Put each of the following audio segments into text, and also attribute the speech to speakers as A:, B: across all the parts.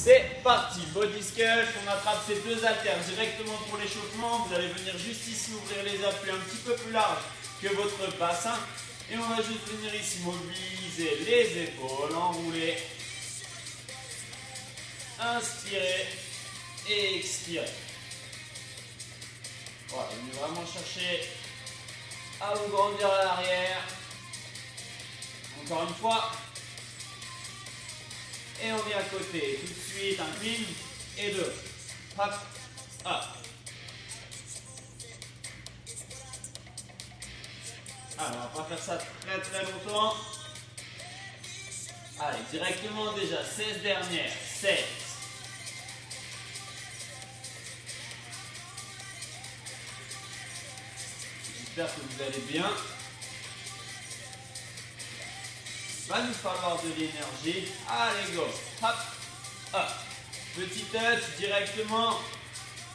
A: C'est parti, body sculpt, on attrape ces deux haltères directement pour l'échauffement. Vous allez venir juste ici ouvrir les appuis un petit peu plus large que votre bassin. Et on va juste venir ici mobiliser les épaules, enrouler, inspirer et expirer. Voilà, venez vraiment chercher à vous grandir à l'arrière. Encore une fois. Et on vient à côté, tout de suite, un clean et deux. Hop, hop. Alors, on va pas faire ça très longtemps. Allez, directement déjà, 16 dernières, 7. J'espère que vous allez bien. Va nous falloir de l'énergie. Allez, go. Hop, hop. Petit touch directement.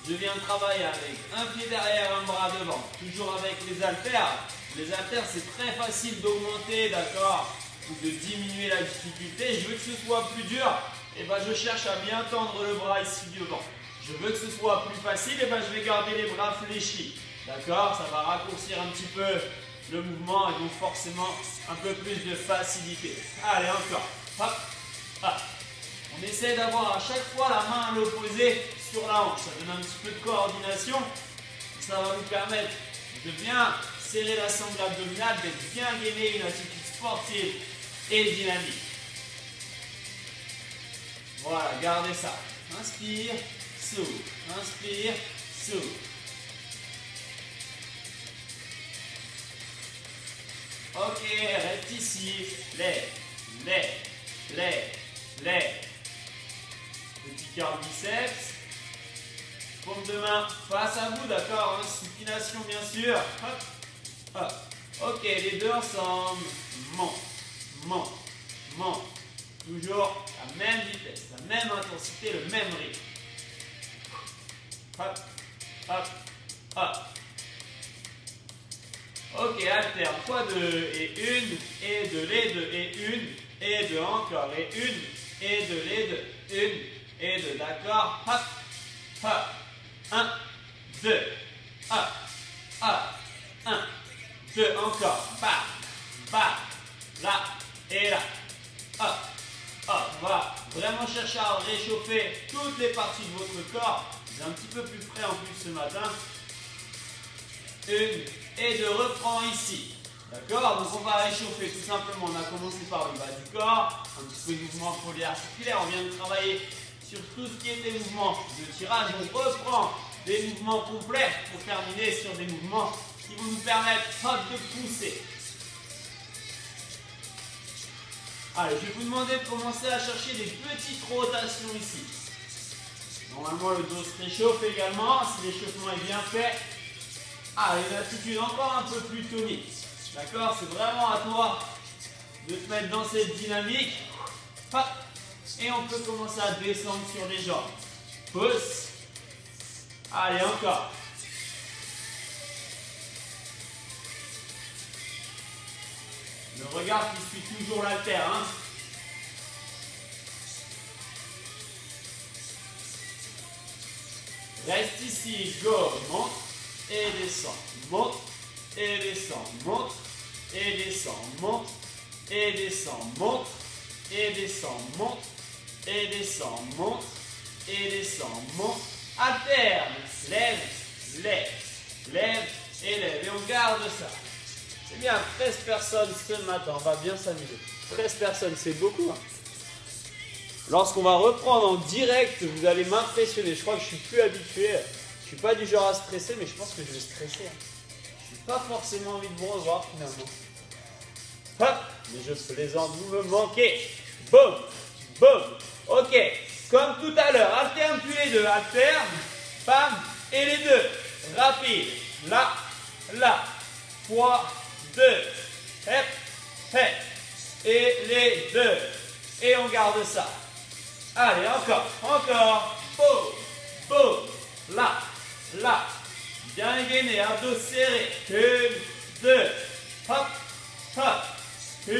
A: Je viens travailler avec un pied derrière, un bras devant. Toujours avec les haltères. Les haltères, c'est très facile d'augmenter, d'accord, ou de diminuer la difficulté. Je veux que ce soit plus dur. Et ben, je cherche à bien tendre le bras ici devant. Je veux que ce soit plus facile. Et ben, je vais garder les bras fléchis. D'accord, ça va raccourcir un petit peu le mouvement et donc forcément un peu plus de facilité. Allez, encore. Hop, hop. On essaie d'avoir à chaque fois la main à l'opposé sur la hanche. Ça donne un petit peu de coordination. Ça va nous permettre de bien serrer la sangle abdominale, d'être bien gainé, une attitude sportive et dynamique. Voilà, gardez ça. Inspire, souffle. Inspire, souffle. Ok, reste ici. Lève, lève, lève, lève. Petit curl biceps. Paume de main face à vous, d'accord, hein, supination bien sûr. Hop, hop. Ok, les deux ensemble. Monte, monte, monte. Toujours la même vitesse, la même intensité, le même rythme. Hop, hop, hop. Ok, alterne. Fois 2 et 1, et 2, les 2 et 1, et 2 encore, et 1, et 2, les 2, 1, et 2, d'accord. Hop, hop. 1, 2, hop, hop, 1, 2, encore, bam, bam, là et là, hop, hop. On va vraiment chercher à réchauffer toutes les parties de votre corps. C'est un petit peu plus frais en plus ce matin. 1 et 2, reprends ici. D'accord, donc on va réchauffer tout simplement. On a commencé par le bas du corps, un petit peu de mouvement polyarticulaire. On vient de travailler sur tout ce qui est des mouvements de tirage. On reprend des mouvements complets pour terminer sur des mouvements qui vont nous permettre de pousser. Allez, je vais vous demander de commencer à chercher des petites rotations ici. Normalement, le dos se réchauffe également, si l'échauffement est bien fait. Allez, une attitude encore un peu plus tonique. D'accord, c'est vraiment à toi de te mettre dans cette dynamique. Hop. Et on peut commencer à descendre sur les jambes. Pousse. Allez, encore. Le regard qui suit toujours l'haltère. Hein. Reste ici. Go. Monte et descend. Monte et descend. Monte et descend. Monte et descend. Monte et descend. Monte et descend, monte, et descend, monte, alterne, lève, lève, lève et lève. Et on garde ça. C'est bien, 13 personnes ce matin, on va bien s'amuser. 13 personnes, c'est beaucoup. Hein. Lorsqu'on va reprendre en direct, vous allez m'impressionner. Je crois que je suis plus habitué. Je ne suis pas du genre à stresser, mais je pense que je vais stresser. Hein. Je n'ai pas forcément envie de vous revoir finalement. Hop, mais je plaisante, vous me manquez. Boum, boum. Ok, comme tout à l'heure, alterne puis les deux, alterne, bam, et les deux, rapide, là, là, fois 2, hep, hep, et les deux, et on garde ça. Allez, encore, boum, boum, là, là, bien gainé, abdos serrés, 1, 2, hop, hop, 1,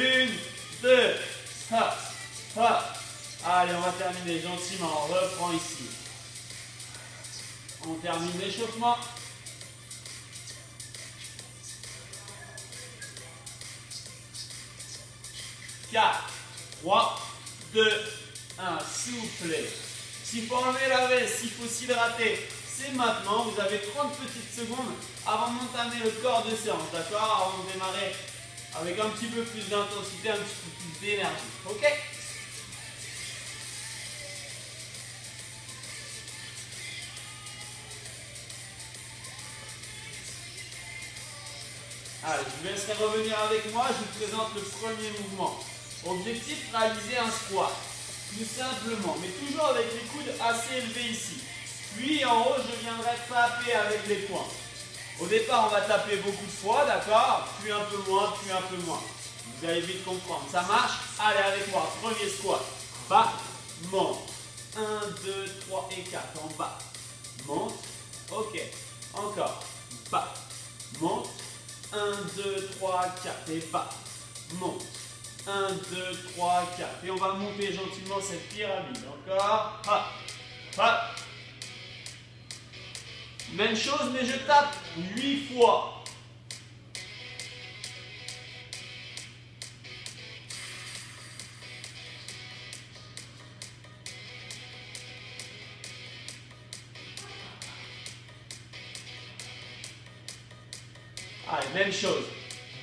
A: 2, hop, hop. Allez, on va terminer gentiment. On reprend ici. On termine l'échauffement. 4, 3, 2, 1. Soufflez. S'il faut enlever la veste, s'il faut s'hydrater, c'est maintenant. Vous avez 30 petites secondes avant d'entamer le corps de séance. D'accord? Avant de démarrer avec un petit peu plus d'intensité, un petit peu plus d'énergie. Ok? Allez, je vous laisserai revenir avec moi. Je vous présente le premier mouvement. Objectif, réaliser un squat. Tout simplement, mais toujours avec les coudes assez élevés ici. Puis en haut, je viendrai taper avec les poings. Au départ, on va taper beaucoup de fois, d'accord? Puis un peu moins, puis un peu moins. Vous allez vite comprendre. Ça marche? Allez avec moi. Premier squat. Bas, monte. 1, 2, 3 et 4. En bas. Monte. Ok. Encore. Bas. Monte. 1, 2, 3, 4. Et bas. Monte. 1, 2, 3, 4. Et on va monter gentiment cette pyramide. Encore. Hop. Hop. Même chose, mais je tape 8 fois. Allez, même chose.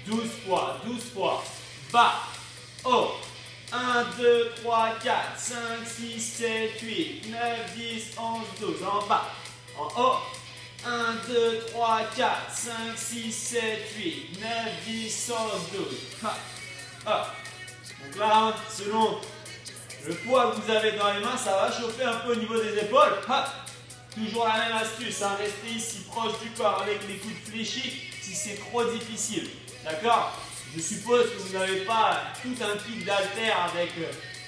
A: 12 fois, 12 fois. Bas, haut. 1, 2, 3, 4, 5, 6, 7, 8, 9, 10, 11, 12. En bas, en haut. 1, 2, 3, 4, 5, 6, 7, 8, 9, 10, 11, 12. Hop, hop. Donc là, selon le poids que vous avez dans les mains, ça va chauffer un peu au niveau des épaules. Hop. Toujours la même astuce, hein. Restez ici proche du corps avec les coudes fléchis si c'est trop difficile. D'accord? Je suppose que vous n'avez pas tout un kit d'haltères avec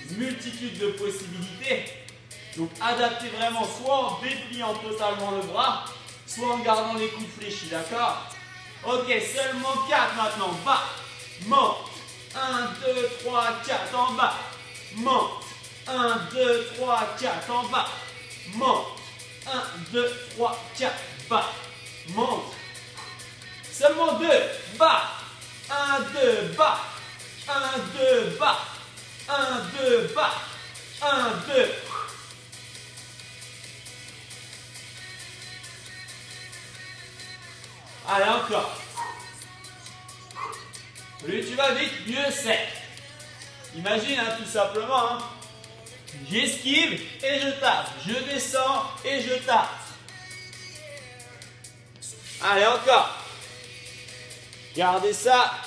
A: une multitude de possibilités. Donc adaptez vraiment soit en dépliant totalement le bras, soit en gardant les coudes fléchis, d'accord? Ok, seulement 4 maintenant. Bas, monte. 1, 2, 3, 4 en bas. Monte. 1, 2, 3, 4 en bas. Monte. 1, 2, 3, 4. Bas. Monte. Seulement 2. Bas. 1, 2, bas. 1, 2, bas. 1, 2, bas. 1, 2. Allez, encore. Plus tu vas vite, mieux c'est. Imagine, hein, tout simplement. Hein. J'esquive et je tape. Je descends et je tape. Allez, encore. Gardez ça.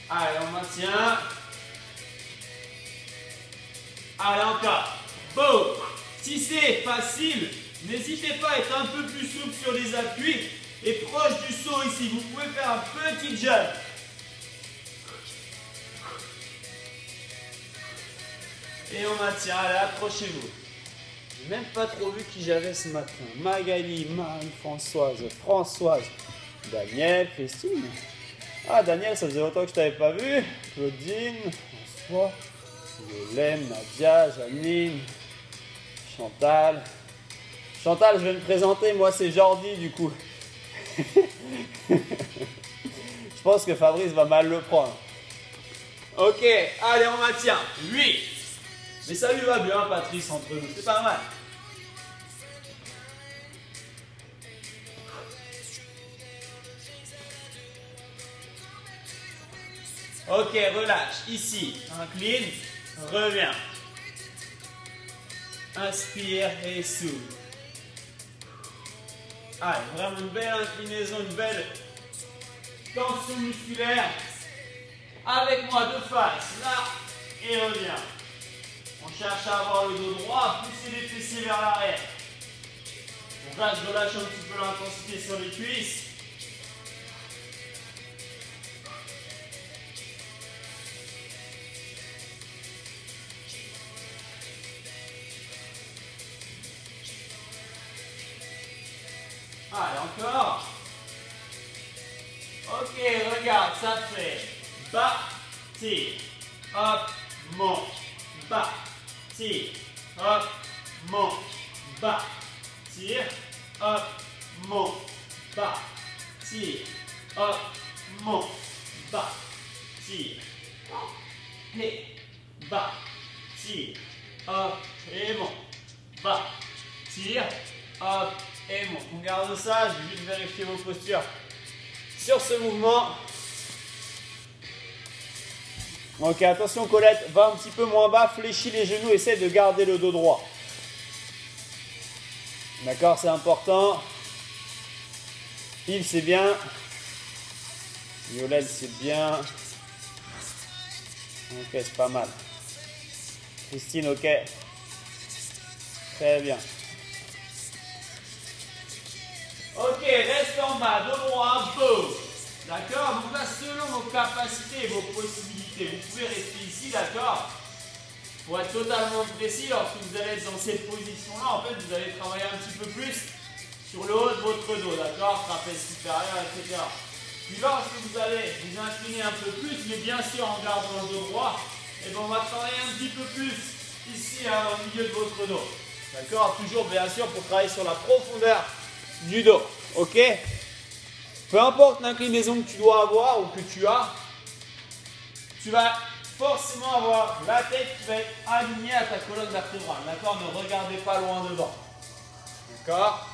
A: Allez, on maintient. Allez, encore. Boum. Si c'est facile, n'hésitez pas à être un peu plus souple sur les appuis et proche du saut ici. Vous pouvez faire un petit jump. Et on maintient. Allez, accrochez-vous. J'ai même pas trop vu qui j'avais ce matin. Magali, Marie-Françoise, Françoise, Daniel, Christine. Ah, Daniel, ça faisait longtemps que je t'avais pas vu. Claudine, François, Yolène, Nadia, Janine, Chantal. Chantal, je vais me présenter. Moi, c'est Jordi, du coup. Je pense que Fabrice va mal le prendre. Ok, allez, on maintient. 8. Mais ça lui va bien, Patrice, entre nous. C'est pas mal. Ok, relâche. Ici, incline, reviens. Inspire et souffle. Allez, vraiment une belle inclinaison, une belle tension musculaire. Avec moi de face, là, et reviens. On cherche à avoir le dos droit, pousser les fessiers vers l'arrière. Donc là, je relâche un petit peu l'intensité sur les cuisses. Allez, encore. Ok, regarde, ça fait bas, tire, hop, monte, bas, tire, hop, monte, bas, tire, hop, monte, bas, tire, hop, monte, bas, tire, et bas, tire, hop, et monte, bas, tire, hop, et monte. On garde ça, je vais juste vérifier vos postures sur ce mouvement. Ok, attention Colette, va un petit peu moins bas, fléchis les genoux, essaie de garder le dos droit. D'accord, c'est important. Yves, c'est bien. Violette, c'est bien. Ok, c'est pas mal. Christine, ok. Très bien. Ok, reste en bas, dos droit, boum. D'accord? Donc là, selon vos capacités et vos possibilités, vous pouvez rester ici, d'accord? Pour être totalement précis, lorsque vous allez être dans cette position-là, en fait, vous allez travailler un petit peu plus sur le haut de votre dos, d'accord? Trapèze supérieur, etc. Puis lorsque vous allez vous incliner un peu plus, mais bien sûr en gardant le dos droit, et bien on va travailler un petit peu plus ici, hein, au milieu de votre dos. D'accord? Toujours, bien sûr, pour travailler sur la profondeur du dos. Ok? Peu importe l'inclinaison que tu dois avoir ou que tu as, tu vas forcément avoir la tête qui va être alignée à ta colonne vertébrale. D'accord? Ne regardez pas loin devant. D'accord?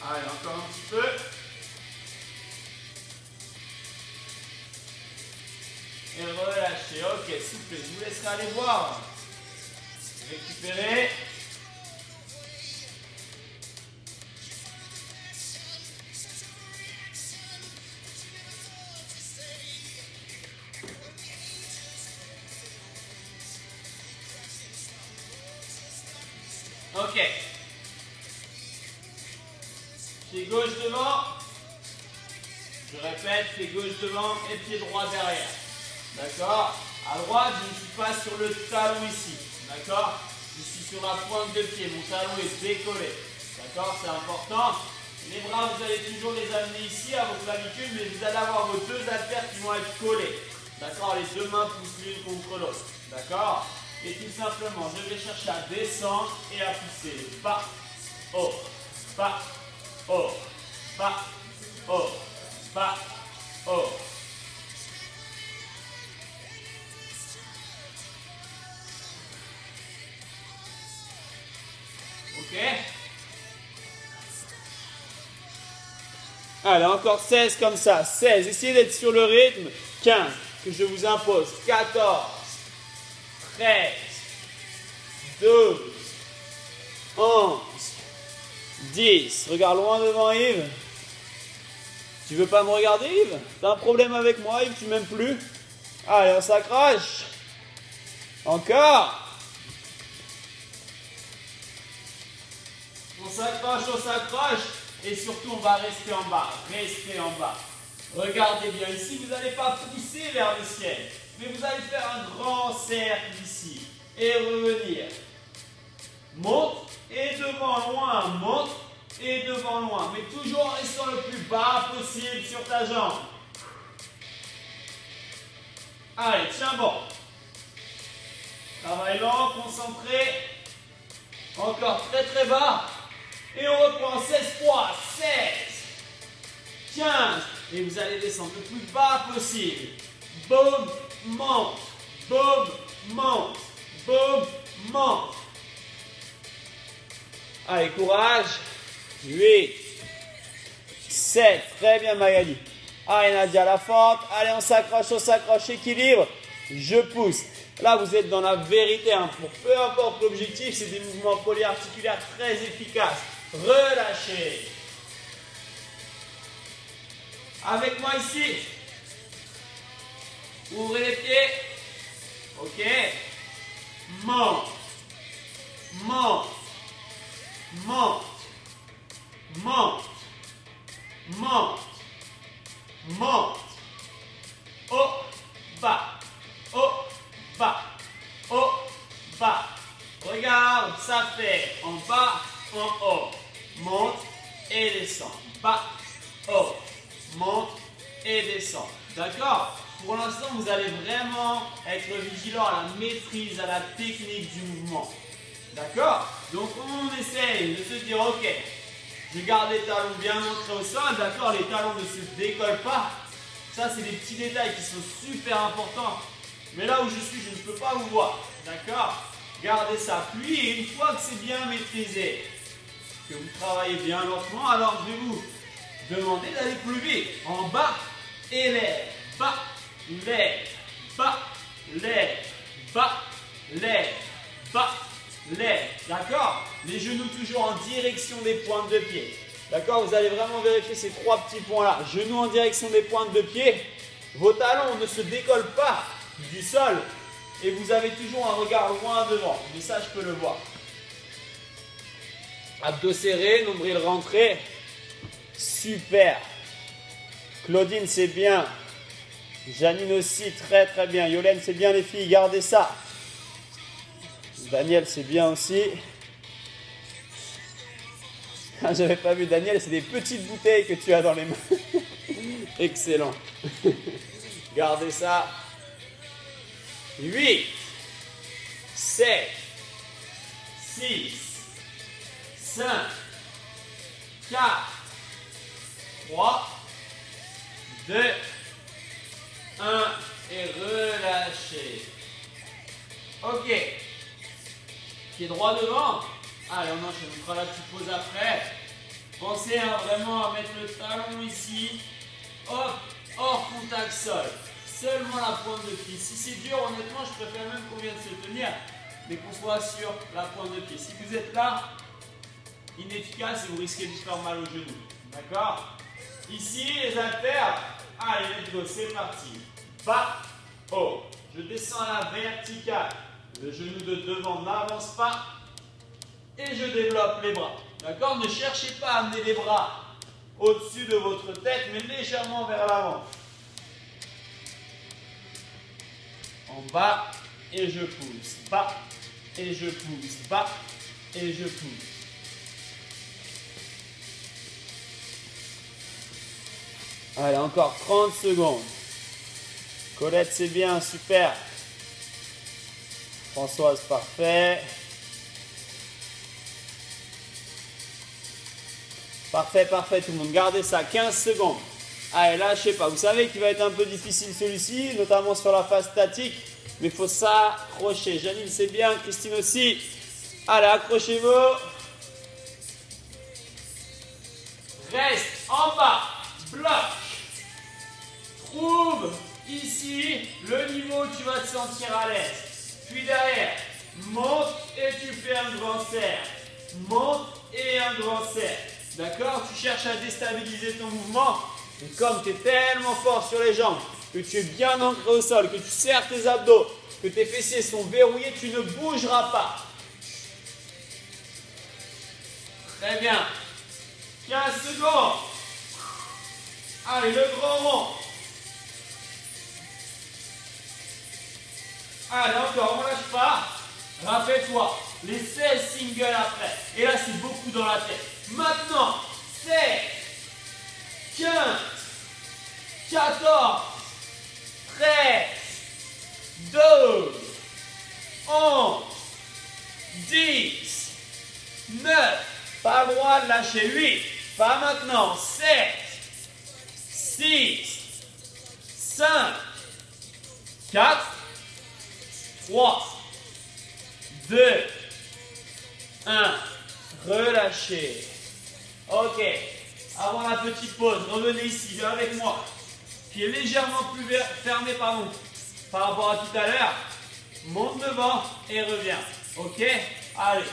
A: Allez, encore un petit peu. Et relâchez. Ok, soufflez. Je vous laisserai aller voir. Récupérez. Ok. Pied gauche devant. Je répète, pied gauche devant et pied droit derrière. D'accord? À droite, je ne suis pas sur le talon ici. D'accord? Je suis sur la pointe de pied. Mon talon est décollé. D'accord? C'est important. Les bras, vous allez toujours les amener ici à vos clavicules, mais vous allez avoir vos deux haltères qui vont être collés. D'accord? Les deux mains poussent l'une contre l'autre. D'accord? Et tout simplement, je vais chercher à descendre et à pousser. Bas, haut, bas, haut, bas, haut, bas, haut. Ok? Allez, encore 16 comme ça. 16. Essayez d'être sur le rythme. 15 que je vous impose. 14. 13. 12. 11. 10. Regarde loin devant Yves. Tu veux pas me regarder Yves? T'as un problème avec moi Yves? Tu m'aimes plus? Allez, on s'accroche. Encore. On s'accroche et surtout on va rester en bas. Restez en bas. Regardez bien ici, vous n'allez pas pousser vers le ciel, mais vous allez faire un grand cercle ici et revenir. Monte et devant loin, monte et devant loin, mais toujours en restant le plus bas possible sur ta jambe. Allez, tiens bon. Travail lent, concentré. Encore très très bas. Et on reprend 16 fois. 16, 15. Et vous allez descendre le plus bas possible. Boum, monte. Boum, monte. Boum, monte. Allez, courage. 8, 7. Très bien Magali. Allez Nadia, la fente. Allez, on s'accroche, équilibre. Je pousse. Là, vous êtes dans la vérité. Hein. Pour peu importe l'objectif, c'est des mouvements polyarticulaires très efficaces. Relâchez. Avec moi ici. Ouvrez les pieds. Ok. Monte. Monte. Monte. Monte. Monte. Monte. Haut. Bas. Haut. Bas. Haut. Bas. Regarde, ça fait en bas en haut, monte et descend. Bas, haut, monte et descend. D'accord? Pour l'instant, vous allez vraiment être vigilant à la maîtrise, à la technique du mouvement. D'accord? Donc, on essaye de se dire, ok, je garde les talons bien ancrés au sol. D'accord? Les talons ne se décollent pas. Ça, c'est des petits détails qui sont super importants. Mais là où je suis, je ne peux pas vous voir. D'accord? Gardez ça. Puis, une fois que c'est bien maîtrisé, que vous travaillez bien lentement, alors je vais vous demander d'aller plus vite. En bas, élève, bas, lève, bas, lève, bas, lève, bas, lève. D'accord? Les genoux toujours en direction des pointes de pied. D'accord? Vous allez vraiment vérifier ces trois petits points-là. Genoux en direction des pointes de pied. Vos talons ne se décollent pas du sol. Et vous avez toujours un regard loin devant. Mais ça, je peux le voir. Abdos serrés, nombril rentré. Super. Claudine, c'est bien. Janine aussi, très très bien. Yolène, c'est bien les filles, gardez ça. Daniel, c'est bien aussi. J'avais pas vu Daniel, c'est des petites bouteilles que tu as dans les mains. Excellent. Gardez ça. 8, 7, 6, 5, 4, 3, 2, 1 et relâchez. Ok. Pied droit devant. Allez, on enchaîne. On fera la petite pause après. Pensez vraiment à mettre le talon ici. Hop, hors contact sol. Seulement la pointe de pied. Si c'est dur, honnêtement, je préfère même qu'on vienne se tenir, mais qu'on soit sur la pointe de pied. Si vous êtes là, inefficace et vous risquez de vous faire mal aux genoux. D'accord? Ici, les haltères. Allez, let's go, c'est parti. Bas, haut. Je descends à la verticale. Le genou de devant n'avance pas. Et je développe les bras. D'accord? Ne cherchez pas à amener les bras au-dessus de votre tête, mais légèrement vers l'avant. En bas, et je pousse. Bas, et je pousse. Bas, et je pousse. Allez, encore 30 secondes. Colette, c'est bien, super. Françoise, parfait. Parfait, parfait tout le monde. Gardez ça, 15 secondes. Allez, lâchez pas. Vous savez qu'il va être un peu difficile celui-ci, notamment sur la phase statique. Mais il faut s'accrocher. Janine, c'est bien. Christine aussi. Allez, accrochez-vous. Reste en bas. Bloc. Trouve ici le niveau où tu vas te sentir à l'aise. Puis derrière, monte et tu fais un grand cercle. Monte et un grand cercle. D'accord? Tu cherches à déstabiliser ton mouvement. Et comme tu es tellement fort sur les jambes, que tu es bien ancré au sol, que tu serres tes abdos, que tes fessiers sont verrouillés, tu ne bougeras pas. Très bien. 15 secondes. Allez, le grand rond. Allez, encore, on ne lâche pas. Rappelle-toi, les 16 singles après. Et là, c'est beaucoup dans la tête. Maintenant, 7, 15, 14, 13, 12, 11, 10, 9, pas le droit de lâcher, 8, pas maintenant, 7, 6, 5, 4, 3, 2, 1, relâchez. Ok, avant la petite pause, revenez ici, viens avec moi. Pied légèrement plus fermé par rapport à tout à l'heure. Monte devant et reviens. Ok, allez,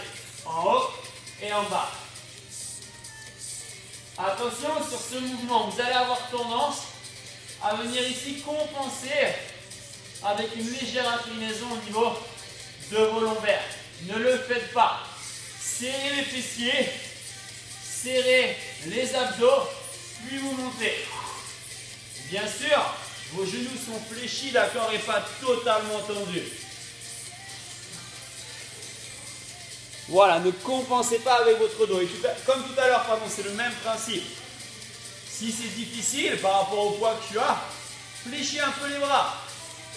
A: en haut et en bas. Attention sur ce mouvement, vous allez avoir tendance à venir ici compenser avec une légère inclinaison au niveau de vos lombaires. Ne le faites pas. Serrez les fessiers, serrez les abdos, puis vous montez. Bien sûr, vos genoux sont fléchis, d'accord, et pas totalement tendus. Voilà, ne compensez pas avec votre dos. Et comme tout à l'heure, pardon, c'est le même principe. Si c'est difficile par rapport au poids que tu as, fléchis un peu les bras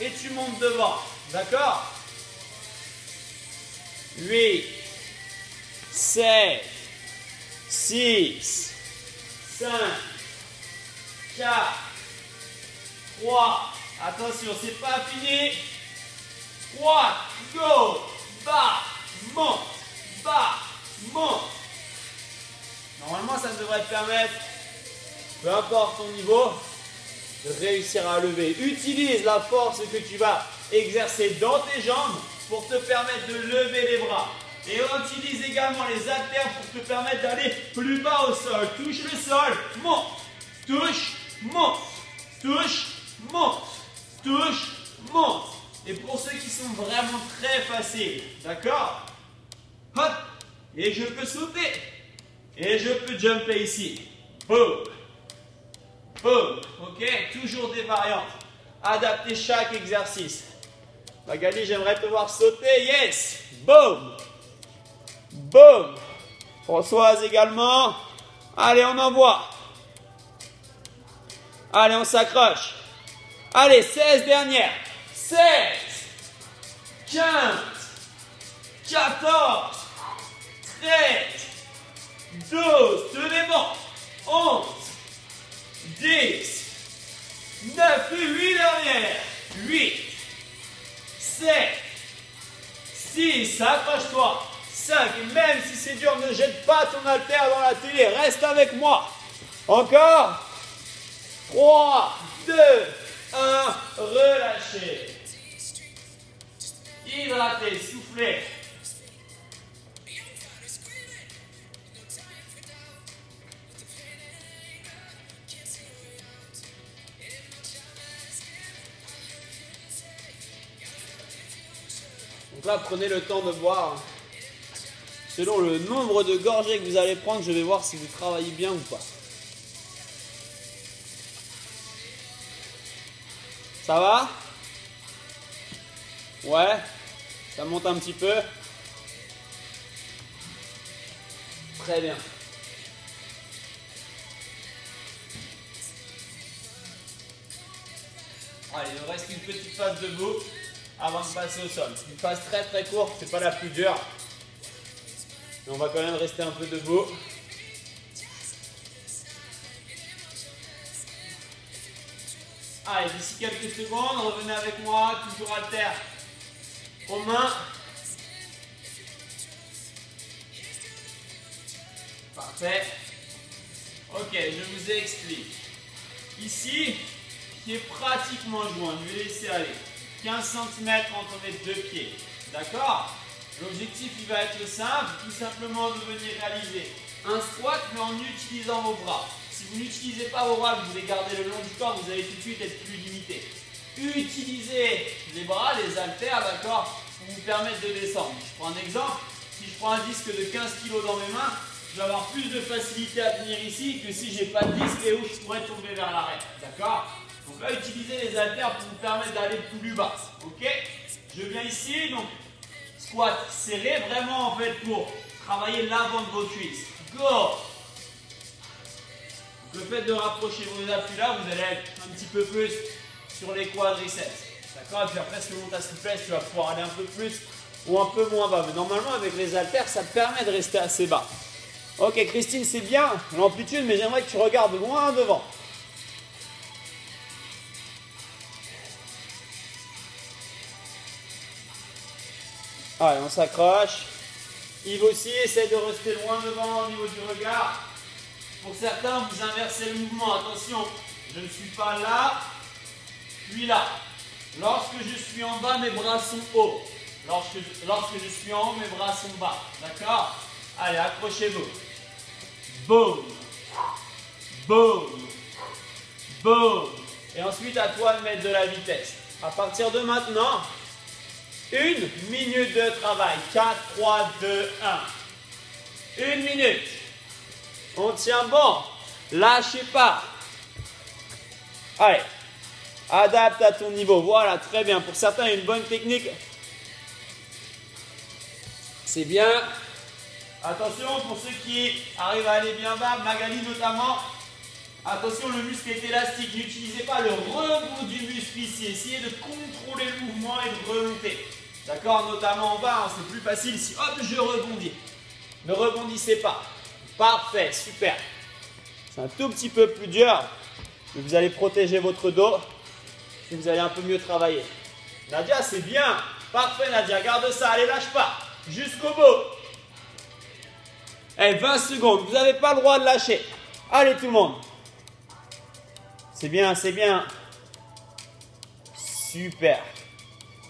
A: et tu montes devant. D'accord? 8, 7, 6, 5, 4, 3. Attention, c'est pas fini. Squat, go, bas, monte, bas, monte. Normalement, ça devrait te permettre, peu importe ton niveau, de réussir à lever. Utilise la force que tu vas exercer dans tes jambes pour te permettre de lever les bras. Et on utilise également les haltères pour te permettre d'aller plus bas au sol. Touche le sol, monte, touche, monte, touche, monte, touche, monte. Et pour ceux qui sont vraiment très faciles, d'accord? Hop, et je peux sauter. Et je peux jumper ici. Boum. Boum. Ok, toujours des variantes. Adaptez chaque exercice. Magali, j'aimerais te voir sauter. Yes. Boum. Boum. Françoise également. Allez, on envoie. Allez, on s'accroche. Allez, 16 dernières. 16, 15, 14, 13, 12, tenez bon, 11, 10, 9 et 8 dernières, 8, 7, 6, accroche-toi, 5, et même si c'est dur, ne jette pas ton haltère dans la télé, reste avec moi, encore, 3, 2, 1, relâchez. Hydratez, soufflez. Donc là, prenez le temps de boire. Selon le nombre de gorgées que vous allez prendre, je vais voir si vous travaillez bien ou pas. Ça va? Ouais? Ça monte un petit peu? Très bien. Allez, il nous reste une petite phase debout avant de passer au sol. Une phase très très courte, c'est pas la plus dure. Mais on va quand même rester un peu debout. Allez, d'ici quelques secondes, revenez avec moi, toujours haltère aux mains. Parfait. Ok, je vous explique. Ici, qui est pratiquement joint, je vais laisser aller 15 cm entre mes deux pieds. D'accord? L'objectif, il va être simple, tout simplement de venir réaliser un squat, mais en utilisant vos bras. Si vous n'utilisez pas vos bras, que vous les gardez le long du corps, vous allez tout de suite être plus limité. Utilisez les bras, les haltères, d'accord, pour vous permettre de descendre. Je prends un exemple. Si je prends un disque de 15 kg dans mes mains, je vais avoir plus de facilité à tenir ici que si je n'ai pas de disque et où je pourrais tomber vers l'arrêt. D'accord? Donc là, utilisez les haltères pour vous permettre d'aller plus bas. Ok? Je viens ici, donc squat serré, vraiment en fait pour travailler l'avant de vos cuisses. Go! Le fait de rapprocher vos appuis là, vous allez être un petit peu plus sur les quadriceps. D'accord? Et puis après, selon ta souplesse, tu vas pouvoir aller un peu plus ou un peu moins bas. Mais normalement, avec les haltères, ça te permet de rester assez bas. Ok, Christine, c'est bien l'amplitude, mais j'aimerais que tu regardes loin devant. Allez, on s'accroche. Yves aussi, essaye de rester loin devant au niveau du regard. Pour certains, vous inversez le mouvement. Attention, je ne suis pas là, puis là. Lorsque je suis en bas, mes bras sont hauts. Lorsque je suis en haut, mes bras sont bas. D'accord? Allez, accrochez-vous. Boum. Boum. Boum. Et ensuite, à toi de mettre de la vitesse. À partir de maintenant, 1 minute de travail. 4, 3, 2, 1. 1 minute. On tient bon. Lâchez pas. Allez. Adapte à ton niveau. Voilà, très bien. Pour certains, il y a une bonne technique. C'est bien. Attention pour ceux qui arrivent à aller bien bas, Magali notamment. Attention, le muscle est élastique. N'utilisez pas le rebond du muscle ici. Essayez de contrôler le mouvement et de remonter. D'accord? Notamment en bas, hein, c'est plus facile si hop, je rebondis. Ne rebondissez pas. Parfait, super. C'est un tout petit peu plus dur, mais vous allez protéger votre dos et vous allez un peu mieux travailler. Nadia, c'est bien. Parfait, Nadia. Garde ça. Allez, lâche pas. Jusqu'au bout. Allez, 20 secondes. Vous n'avez pas le droit de lâcher. Allez, tout le monde. C'est bien, c'est bien. Super.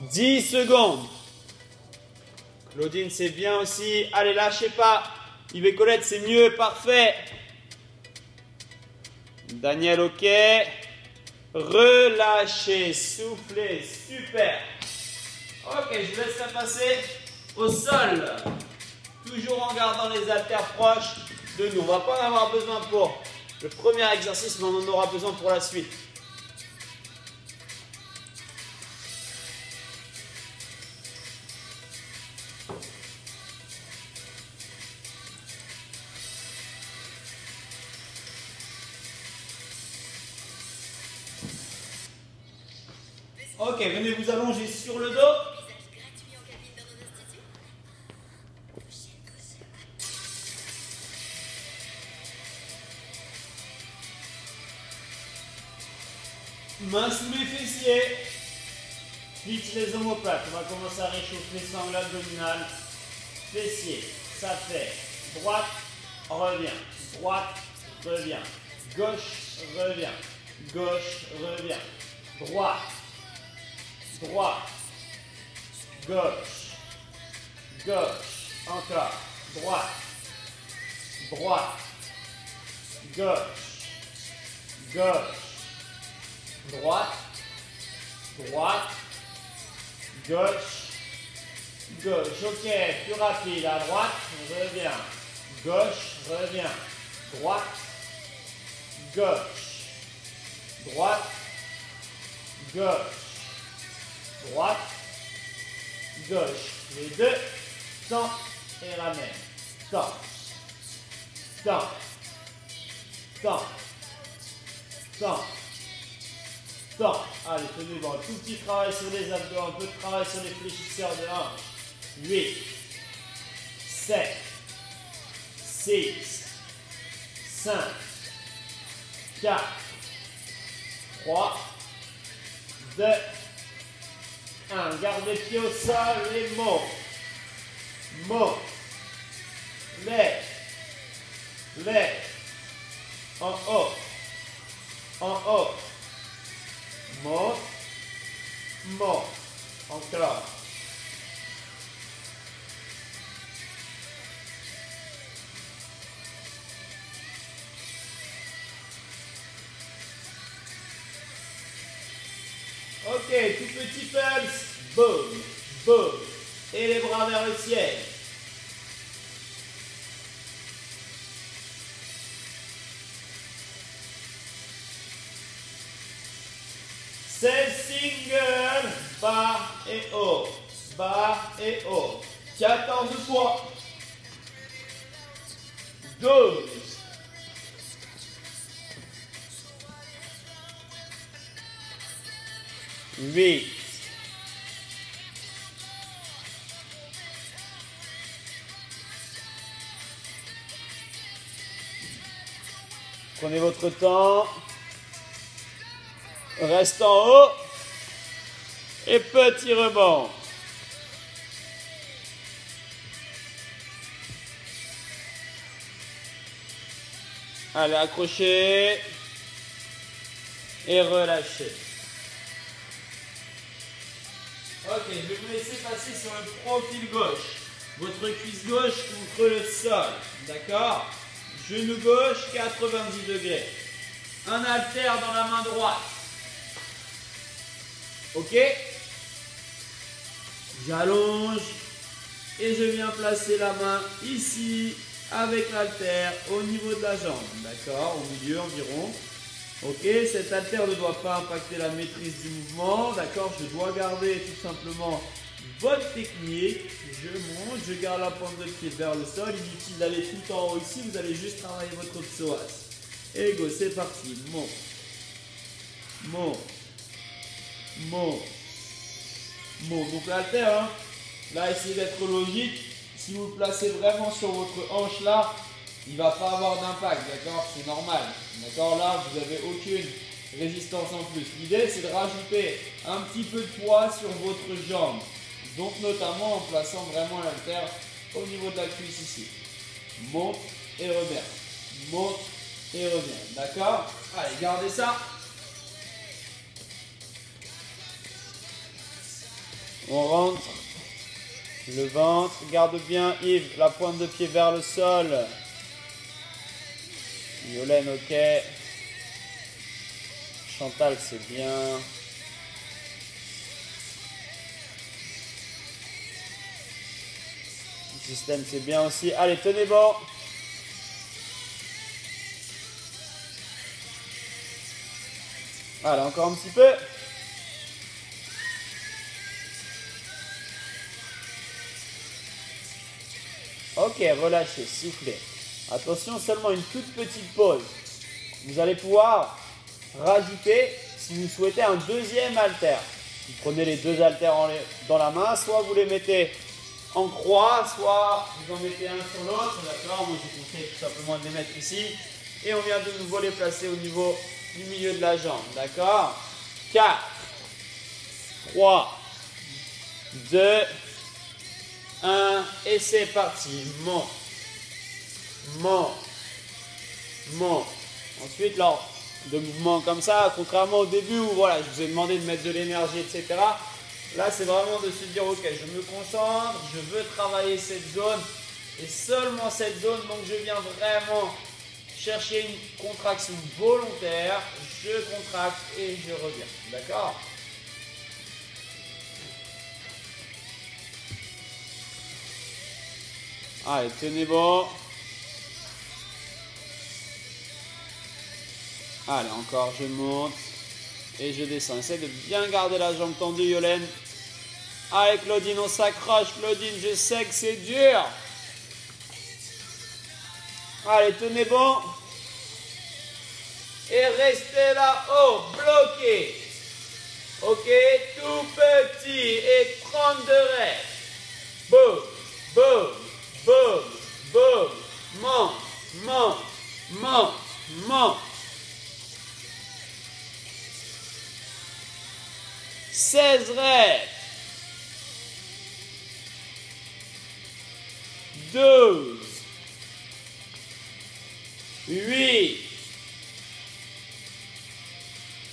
A: 10 secondes. Claudine, c'est bien aussi. Allez, lâchez pas. Yves et Colette, c'est mieux. Parfait. Daniel, ok. Relâchez, soufflez. Super. Ok, je vous laisserai passer au sol. Toujours en gardant les haltères proches de nous. On ne va pas en avoir besoin pour le premier exercice, mais on en aura besoin pour la suite. Ok, venez vous allonger sur le dos. Main sous les fessiers. Fixe les omoplates. On va commencer à réchauffer sangle abdominale. Fessiers. Ça fait droite, revient. Droite, revient. Gauche, revient. Gauche, revient. Droite. Droite. Gauche. Gauche. Encore. Droite. Droite. Gauche. Gauche. Droite, droite, gauche, gauche. Ok, plus rapide. À droite, revient. Gauche, revient. Droite, gauche. Droite, gauche. Droite, gauche. Les deux, temps et ramène. Temps, temps, temps, temps. Temps. Allez, tenez bon. Tout petit travail sur les abdos, un peu de travail sur les fléchisseurs de hanche. 8, 7, 6, 5, 4, 3, 2, 1. Garde les pieds au sol et monte. Monte. Lève. Lève. En haut. En haut. Monte, monte, encore. Ok, tout petit pulse, boum, boum, et les bras vers le ciel. C'est single, bas et haut, bas et haut. 14 fois. 12. 8. 'Prenez votre temps. Reste en haut. Et petit rebond. Allez, accrochez. Et relâchez. Ok, je vais vous laisser passer sur le profil gauche. Votre cuisse gauche contre le sol. D'accord? Genou gauche, 90 degrés. Un haltère dans la main droite. Ok? J'allonge et je viens placer la main ici avec l'haltère au niveau de la jambe. D'accord? Au milieu environ. Ok? Cet haltère ne doit pas impacter la maîtrise du mouvement. D'accord? Je dois garder tout simplement votre technique. Je monte, je garde la pointe de pied vers le sol. Inutile d'aller tout en haut ici, vous allez juste travailler votre psoas. Et go, c'est parti. Monte, monte, monte, monte. Donc l'haltère, hein. Là, essayez d'être logique. Si vous le placez vraiment sur votre hanche là, il ne va pas avoir d'impact, d'accord? C'est normal. D'accord? Là, vous n'avez aucune résistance en plus. L'idée, c'est de rajouter un petit peu de poids sur votre jambe. Donc, notamment en plaçant vraiment l'haltère au niveau de la cuisse ici. Monte et reviens. Monte et reviens. D'accord? Allez, gardez ça. On rentre. Le ventre. Garde bien, Yves, la pointe de pied vers le sol. Yolène, ok. Chantal, c'est bien. Le système, c'est bien aussi. Allez, tenez bon. Allez, encore un petit peu. Ok, relâchez, soufflez. Attention, seulement une toute petite pause. Vous allez pouvoir rajouter, si vous souhaitez, un deuxième haltère. Vous prenez les deux haltères dans la main, soit vous les mettez en croix, soit vous en mettez un sur l'autre. D'accord? Moi, je vous conseille tout simplement de les mettre ici. Et on vient de nouveau les placer au niveau du milieu de la jambe. D'accord? 4, 3, 2, 1, et c'est parti. Monte, monte, monte. Ensuite, lors de mouvements comme ça, contrairement au début où voilà, je vous ai demandé de mettre de l'énergie, etc. Là, c'est vraiment de se dire, ok, je me concentre, je veux travailler cette zone et seulement cette zone. Donc, je viens vraiment chercher une contraction volontaire. Je contracte et je reviens. D'accord? Allez, tenez bon. Allez, encore, je monte et je descends. Essayez de bien garder la jambe tendue, Yolène. Allez, Claudine, on s'accroche. Claudine, je sais que c'est dur. Allez, tenez bon. Et restez là-haut, bloqué. Ok, tout petit et 32 rêves. Boum, boum, boum, boum. Monte, monte, monte, monte. 16 reps. 12. 8.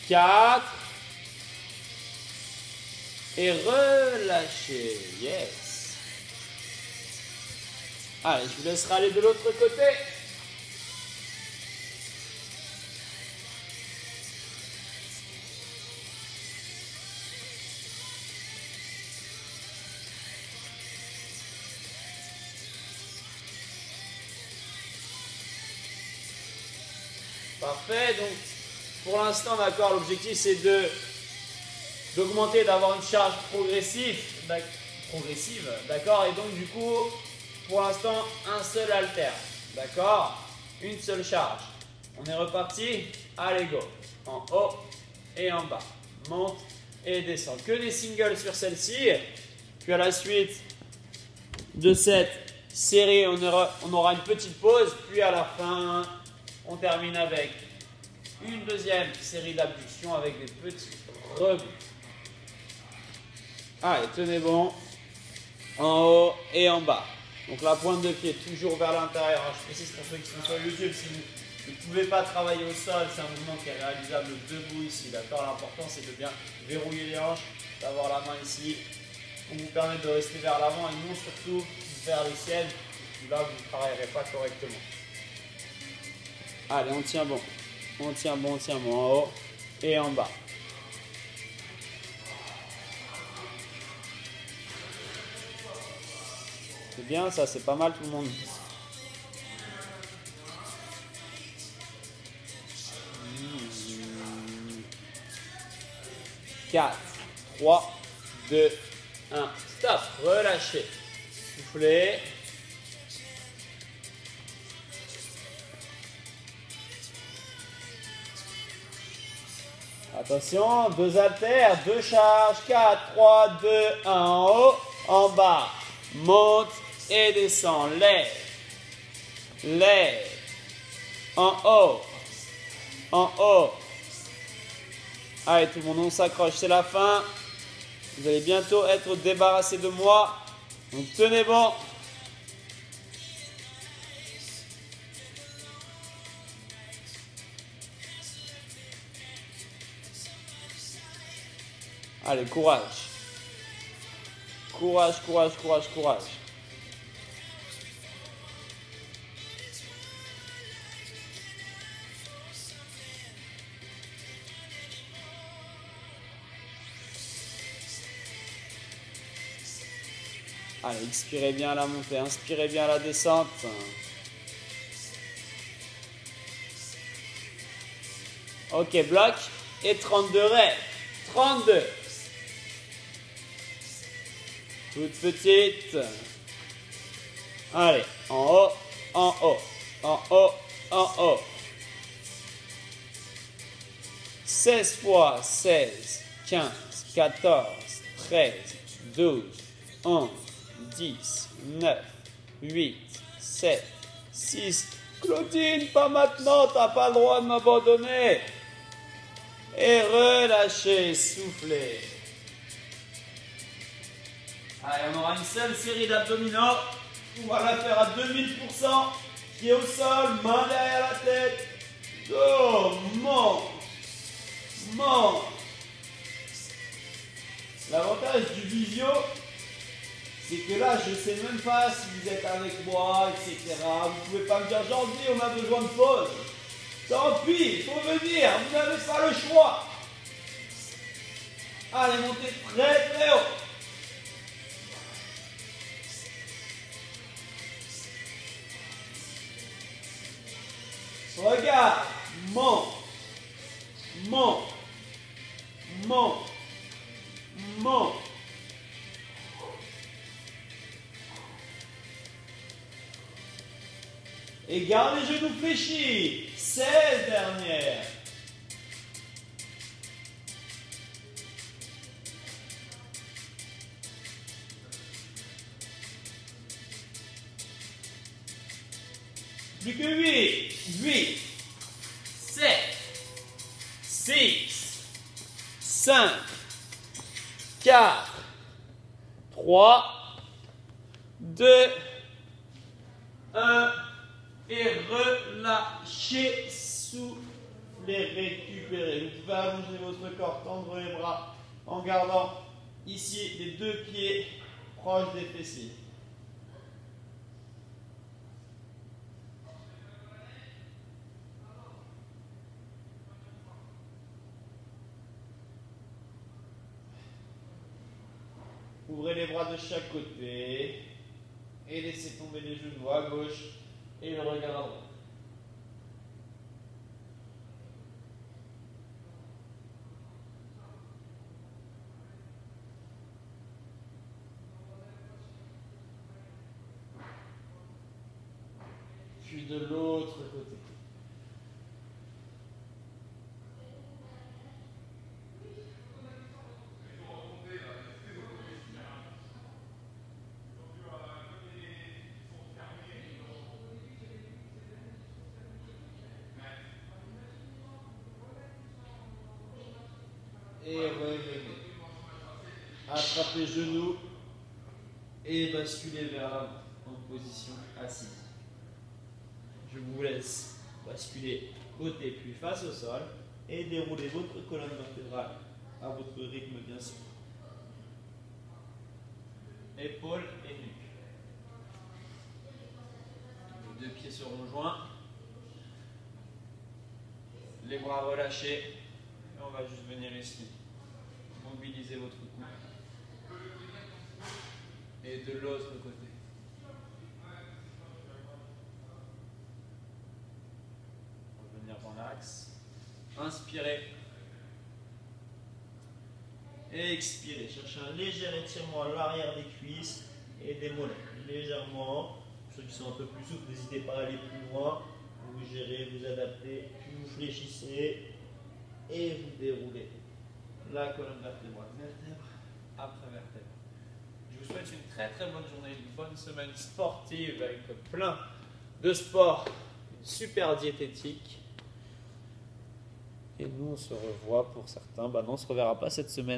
A: 4. Et relâchez. Yes. Allez, je vous laisserai aller de l'autre côté. Parfait, donc pour l'instant, d'accord, l'objectif c'est d'augmenter, d'avoir une charge progressive, d'accord, et donc du coup, pour l'instant, un seul haltère, d'accord, une seule charge. On est reparti, allez go, en haut et en bas, monte et descend. Que des singles sur celle-ci, puis à la suite de cette série, on aura une petite pause, puis à la fin, on termine avec une deuxième série d'abductions avec des petits rebonds. Allez, tenez bon. En haut et en bas. Donc la pointe de pied toujours vers l'intérieur. Je précise pour ceux qui sont sur YouTube, si vous ne pouvez pas travailler au sol, c'est un mouvement qui est réalisable debout ici. D'accord? L'important c'est de bien verrouiller les hanches, d'avoir la main ici pour vous permettre de rester vers l'avant et non surtout vers le ciel. Là, vous ne travaillerez pas correctement. Allez, on tient bon. On tient bon en haut et en bas. C'est bien ça, c'est pas mal tout le monde. Quatre, 3, 2, 1. Stop. Relâchez. Soufflez. Attention, 2 haltères, 2 charges, 4, 3, 2, 1, en haut, en bas. Monte et descend. Lève. Lève. En haut. En haut. Allez, tout le monde, on s'accroche, c'est la fin. Vous allez bientôt être débarrassé de moi. Donc tenez bon. Allez, courage. Courage, courage, courage, courage. Allez, expirez bien à la montée, inspirez bien à la descente. Ok, bloc. Et 32 reps. 32. Toute petite. Allez, en haut, en haut, en haut, en haut. 16 fois 16, 15, 14, 13, 12, 11, 10, 9, 8, 7, 6. Claudine, pas maintenant, t'as pas le droit de m'abandonner. Et relâchez, soufflez. Allez, on aura une seule série d'abdominaux. On va la faire à 2000%. Pied au sol, main derrière la tête. Dos, monte. Monte. L'avantage du visio, c'est que là, je ne sais même pas si vous êtes avec moi, etc. Vous ne pouvez pas me dire, Jean-Denis, on a besoin de pause. Tant pis, il faut venir, vous n'avez pas le choix. Allez, montez très très haut. Regarde, monte, monte, monte, monte. Et garde les genoux fléchis. 16 dernières. Plus que 8, 8, 7, 6, 5, 4, 3, 2, 1. Et relâchez, soufflez, récupérez. Vous pouvez allonger votre corps, tendre les bras en gardant ici les 2 pieds proches des fessiers. Ouvrez les bras de chaque côté et laissez tomber les genoux à gauche et le regard à droite. Puis de l'autre côté. Et revenez. Attrapez les genoux et basculez vers l'avant en position assise. Je vous laisse basculer côté puis face au sol et dérouler votre colonne vertébrale à votre rythme bien sûr. Épaules et nuque. Les 2 pieds seront joints. Les bras relâchés. Et on va juste venir ici. Mobilisez votre cou. Et de l'autre côté. Revenir dans l'axe. Inspirez.
B: Expirez. Cherchez un léger étirement à l'arrière des cuisses et des mollets. Légèrement. Pour ceux qui sont un peu plus souples, n'hésitez pas à aller plus loin. Vous gérez, vous adaptez, puis vous fléchissez et vous déroulez la colonne vertébrale, vertèbre après vertèbre. Je vous souhaite une très très bonne journée, une bonne semaine sportive avec plein de sport, une super diététique. Et nous on se revoit pour certains, non on ne se reverra pas cette semaine.